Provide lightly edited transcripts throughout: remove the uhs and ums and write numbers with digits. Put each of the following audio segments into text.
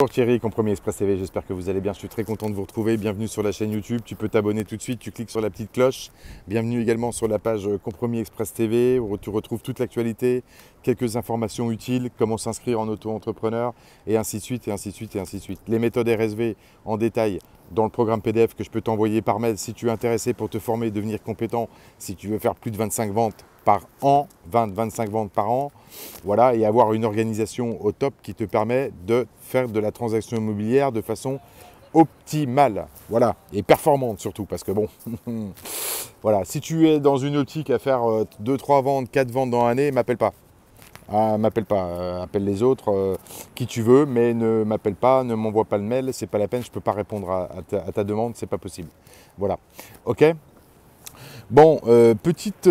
Bonjour Thierry, Compromis Express TV, j'espère que vous allez bien, je suis très content de vous retrouver, bienvenue sur la chaîne YouTube, tu peux t'abonner tout de suite, tu cliques sur la petite cloche, bienvenue également sur la page Compromis Express TV, où tu retrouves toute l'actualité, quelques informations utiles, comment s'inscrire en auto-entrepreneur, et ainsi de suite, et ainsi de suite, et ainsi de suite. Les méthodes RSV en détail dans le programme PDF que je peux t'envoyer par mail si tu es intéressé pour te former et devenir compétent, si tu veux faire plus de 25 ventes par an, 20-25 ventes par an, voilà, et avoir une organisation au top qui te permet de faire de la transaction immobilière de façon optimale, voilà, et performante surtout, parce que bon, voilà, si tu es dans une optique à faire 2-3 ventes, 4 ventes dans l'année, m'appelle pas. Ah, m'appelle pas, appelle les autres, qui tu veux, mais ne m'appelle pas, ne m'envoie pas le mail, c'est pas la peine, je peux pas répondre à ta demande, c'est pas possible. Voilà, ok. Bon, petite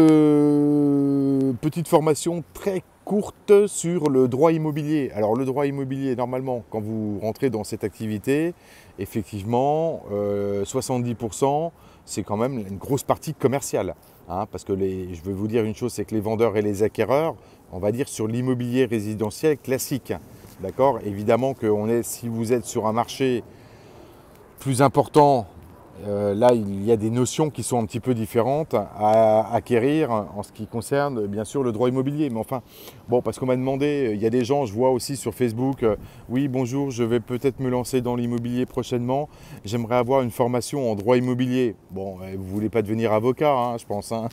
formation très courte sur le droit immobilier. Alors le droit immobilier, normalement, quand vous rentrez dans cette activité, effectivement, 70%, c'est quand même une grosse partie commerciale. Hein, parce que je veux vous dire une chose, c'est que les vendeurs et les acquéreurs, on va dire sur l'immobilier résidentiel classique. D'accord? Évidemment que si vous êtes sur un marché plus important, là, il y a des notions qui sont un petit peu différentes à acquérir en ce qui concerne, bien sûr, le droit immobilier. Mais enfin, bon, parce qu'on m'a demandé, il y a des gens, je vois aussi sur Facebook, oui, bonjour, je vais peut-être me lancer dans l'immobilier prochainement. J'aimerais avoir une formation en droit immobilier. Bon, vous ne voulez pas devenir avocat, hein, je pense. Hein.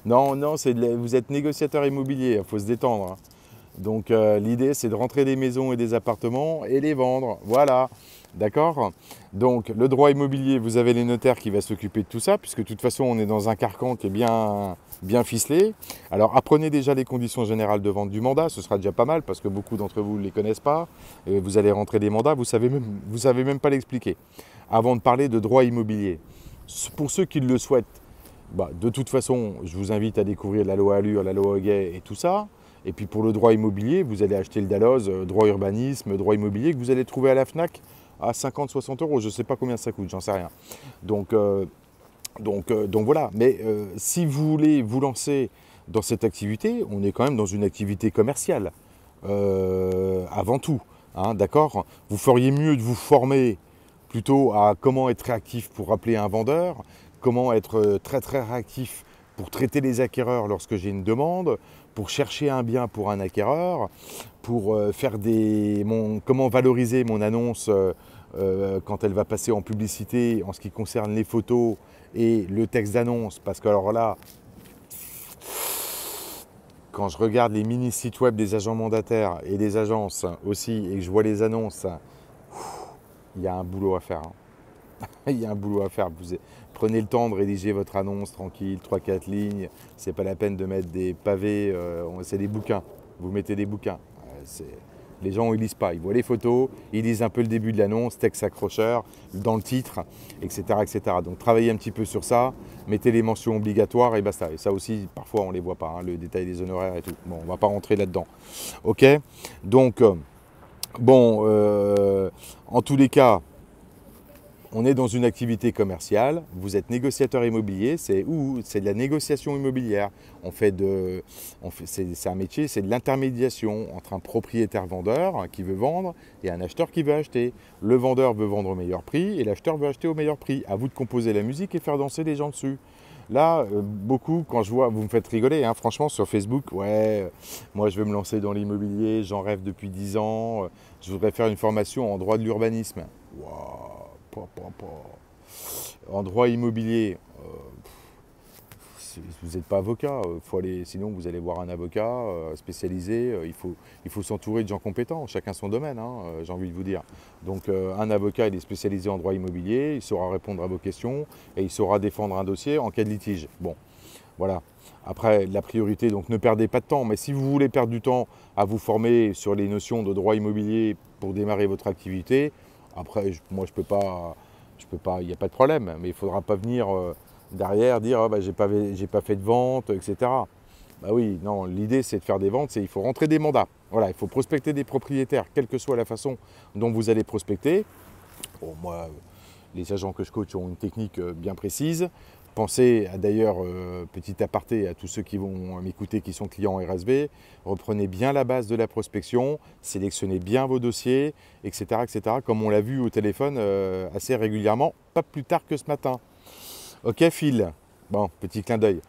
Non, non, vous êtes négociateur immobilier, il faut se détendre. Hein. Donc l'idée, c'est de rentrer des maisons et des appartements et les vendre. Voilà, d'accord? Donc le droit immobilier, vous avez les notaires qui vont s'occuper de tout ça, puisque de toute façon, on est dans un carcan qui est bien ficelé. Alors apprenez déjà les conditions générales de vente du mandat, ce sera déjà pas mal, parce que beaucoup d'entre vous ne les connaissent pas. Et vous allez rentrer des mandats, vous savez même pas l'expliquer. Avant de parler de droit immobilier, pour ceux qui le souhaitent, bah, de toute façon, je vous invite à découvrir la loi Allure, la loi Hoguet et tout ça. Et puis pour le droit immobilier, vous allez acheter le DALOZ, droit urbanisme, droit immobilier, que vous allez trouver à la FNAC à 50-60 euros. Je ne sais pas combien ça coûte, j'en sais rien. Donc voilà. Mais si vous voulez vous lancer dans cette activité, on est quand même dans une activité commerciale, avant tout. Hein, d'accord? Vous feriez mieux de vous former plutôt à comment être réactif pour appeler un vendeur, comment être très très réactif pour traiter les acquéreurs lorsque j'ai une demande, pour chercher un bien pour un acquéreur, pour faire comment valoriser mon annonce quand elle va passer en publicité en ce qui concerne les photos et le texte d'annonce. Parce que alors là, quand je regarde les mini sites web des agents mandataires et des agences aussi et que je vois les annonces, il y a un boulot à faire. Hein. Il y a un boulot à faire. Prenez le temps de rédiger votre annonce tranquille, 3-4 lignes. C'est pas la peine de mettre des pavés, c'est des bouquins. Vous mettez des bouquins. Les gens, ils lisent pas. Ils voient les photos, ils lisent un peu le début de l'annonce, texte accrocheur, dans le titre, etc., etc. Donc travaillez un petit peu sur ça, mettez les mentions obligatoires et basta. Et ça aussi, parfois, on ne les voit pas, hein, le détail des honoraires et tout. Bon, on ne va pas rentrer là-dedans. Ok? Donc, bon, en tous les cas, on est dans une activité commerciale, vous êtes négociateur immobilier, c'est de la négociation immobilière. C'est un métier, c'est de l'intermédiation entre un propriétaire-vendeur qui veut vendre et un acheteur qui veut acheter. Le vendeur veut vendre au meilleur prix et l'acheteur veut acheter au meilleur prix. À vous de composer la musique et faire danser les gens dessus. Là, beaucoup, quand je vois, vous me faites rigoler, hein, franchement, sur Facebook, ouais, moi je veux me lancer dans l'immobilier, j'en rêve depuis 10 ans, je voudrais faire une formation en droit de l'urbanisme. Waouh. En droit immobilier, vous n'êtes pas avocat, sinon vous allez voir un avocat spécialisé, il faut s'entourer de gens compétents, chacun son domaine, hein, j'ai envie de vous dire. Donc un avocat, il est spécialisé en droit immobilier, il saura répondre à vos questions et il saura défendre un dossier en cas de litige. Bon, voilà. Après, la priorité, donc ne perdez pas de temps, mais si vous voulez perdre du temps à vous former sur les notions de droit immobilier pour démarrer votre activité, après, moi, je peux pas, il n'y a pas de problème, mais il ne faudra pas venir derrière dire, ah, bah, j'ai pas fait de vente, etc. Bah oui, non, l'idée, c'est de faire des ventes, il faut rentrer des mandats. Voilà, il faut prospecter des propriétaires, quelle que soit la façon dont vous allez prospecter. Bon, moi, les agents que je coach ont une technique bien précise. Pensez d'ailleurs, petit aparté à tous ceux qui vont m'écouter qui sont clients RSV, reprenez bien la base de la prospection, sélectionnez bien vos dossiers, etc. etc. comme on l'a vu au téléphone assez régulièrement, pas plus tard que ce matin. Ok Phil, bon, petit clin d'œil.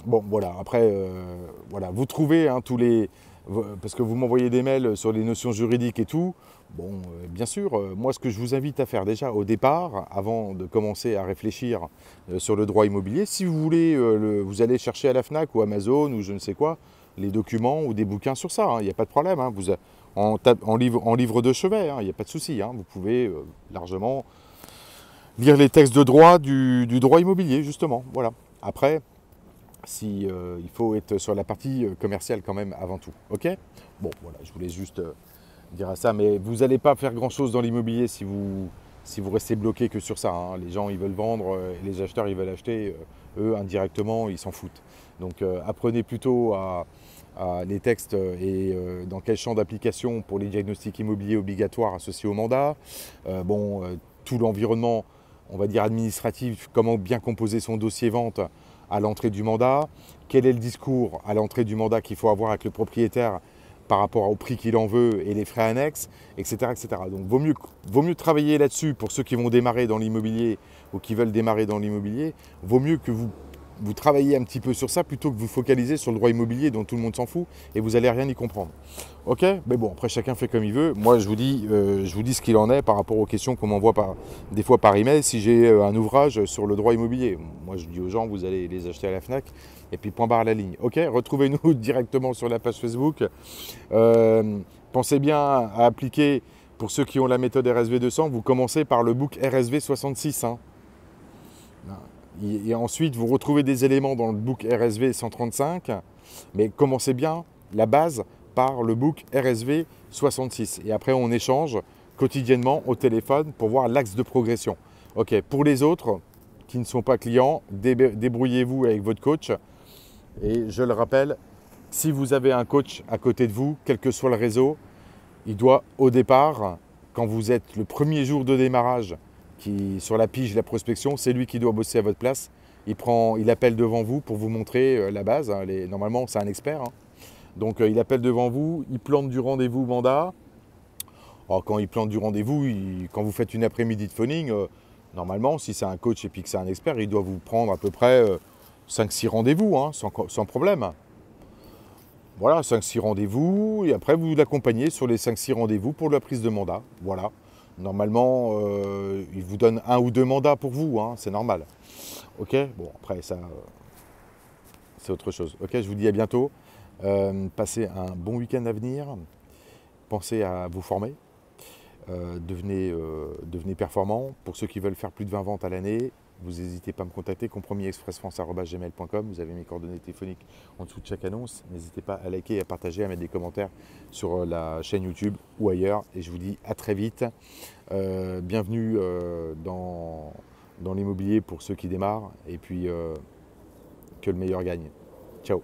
Bon voilà, après, voilà, vous trouvez hein, tous les... Parce que vous m'envoyez des mails sur les notions juridiques et tout. Bon, bien sûr, moi ce que je vous invite à faire déjà au départ, avant de commencer à réfléchir sur le droit immobilier, si vous voulez, vous allez chercher à la FNAC ou Amazon ou je ne sais quoi, les documents ou des bouquins sur ça, il n'y a pas de problème. Hein, en livre de chevet, il n'y a pas de souci. Vous pouvez largement lire les textes de droit du droit immobilier, justement. Voilà. Après, si, il faut être sur la partie commerciale quand même avant tout. Ok. Bon, voilà, je voulais juste dire à ça, mais vous n'allez pas faire grand-chose dans l'immobilier si vous restez bloqué que sur ça. Hein. Les gens, ils veulent vendre, et les acheteurs, ils veulent acheter. Eux, indirectement, ils s'en foutent. Donc, apprenez plutôt à les textes et dans quel champ d'application pour les diagnostics immobiliers obligatoires associés au mandat. Tout l'environnement, on va dire administratif, comment bien composer son dossier vente à l'entrée du mandat, quel est le discours à l'entrée du mandat qu'il faut avoir avec le propriétaire par rapport au prix qu'il en veut et les frais annexes, etc. etc. Donc vaut mieux travailler là-dessus pour ceux qui vont démarrer dans l'immobilier ou qui veulent démarrer dans l'immobilier, vaut mieux que vous travaillez un petit peu sur ça plutôt que vous focaliser sur le droit immobilier dont tout le monde s'en fout et vous n'allez rien y comprendre. Ok. Mais bon, après chacun fait comme il veut. Moi je vous dis ce qu'il en est par rapport aux questions qu'on m'envoie des fois par email si j'ai un ouvrage sur le droit immobilier. Moi je dis aux gens, vous allez les acheter à la FNAC et puis point barre à la ligne. Ok, retrouvez-nous directement sur la page Facebook. Pensez bien à appliquer, pour ceux qui ont la méthode RSV 200, vous commencez par le book RSV 66. Hein. Et ensuite, vous retrouvez des éléments dans le book RSV 135, mais commencez bien la base par le book RSV 66. Et après, on échange quotidiennement au téléphone pour voir l'axe de progression. Ok, pour les autres qui ne sont pas clients, débrouillez-vous avec votre coach. Et je le rappelle, si vous avez un coach à côté de vous, quel que soit le réseau, il doit au départ, quand vous êtes le premier jour de démarrage, sur la pige, la prospection, c'est lui qui doit bosser à votre place. Il appelle devant vous pour vous montrer la base. Hein, normalement, c'est un expert. Hein. Donc, il appelle devant vous, il plante du rendez-vous mandat. Alors, quand il plante du rendez-vous, quand vous faites une après-midi de phoning, normalement, si c'est un coach et puis que c'est un expert, il doit vous prendre à peu près 5-6 rendez-vous, hein, sans problème. Voilà, 5-6 rendez-vous, et après vous l'accompagnez sur les 5-6 rendez-vous pour la prise de mandat. Voilà. Normalement, il vous donne 1 ou 2 mandats pour vous, hein, c'est normal. Ok, bon, après ça, c'est autre chose. Ok, je vous dis à bientôt. Passez un bon week-end à venir. Pensez à vous former. Devenez performant. Pour ceux qui veulent faire plus de 20 ventes à l'année, vous n'hésitez pas à me contacter, compromisexpressfrance@gmail.com. Vous avez mes coordonnées téléphoniques en dessous de chaque annonce. N'hésitez pas à liker, à partager, à mettre des commentaires sur la chaîne YouTube ou ailleurs. Et je vous dis à très vite. Bienvenue dans l'immobilier pour ceux qui démarrent. Et puis que le meilleur gagne. Ciao.